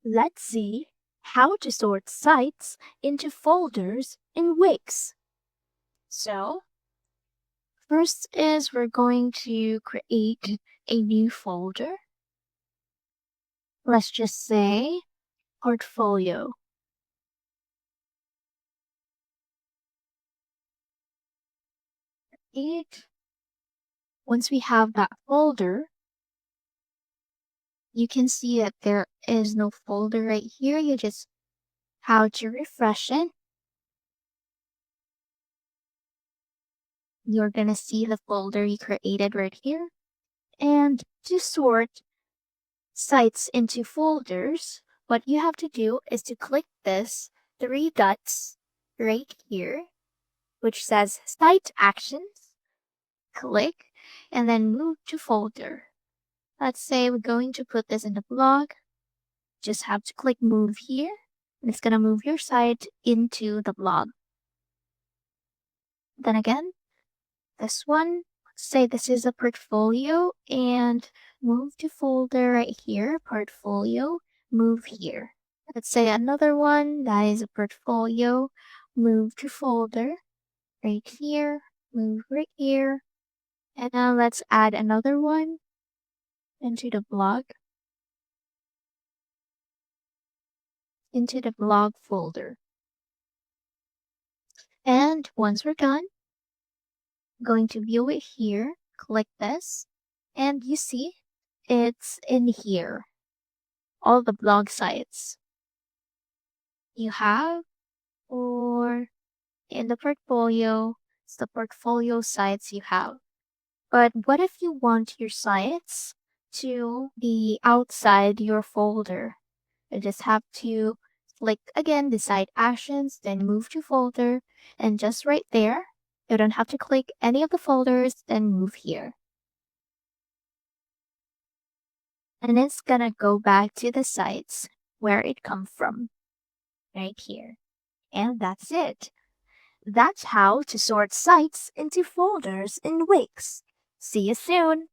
Let's see how to sort sites into folders in Wix. So, first is we're going to create a new folder. Let's just say portfolio. Once we have that folder, you can see that there is no folder right here. You just have to refresh it. You're going to see the folder you created right here. And to sort sites into folders, what you have to do is to click this three dots right here, which says Site Actions. Click and then move to folder. Let's say we're going to put this in the blog. Just have to click Move here, and it's going to move your site into the blog. Then again, this one, say this is a portfolio, and move to folder right here, portfolio, move here. Let's say another one that is a portfolio, move to folder right here, move right here. And now let's add another one into the blog folder. And once we're done, I'm going to view it here, click this, and you see it's in here. All the blog sites you have, or in the portfolio, it's the portfolio sites you have. But what if you want your sites to be outside your folder? You just have to click again the site actions, then move to folder, and just right there, you don't have to click any of the folders, then move here. And it's gonna go back to the sites where it come from, right here. And that's it. That's how to sort sites into folders in Wix. See you soon!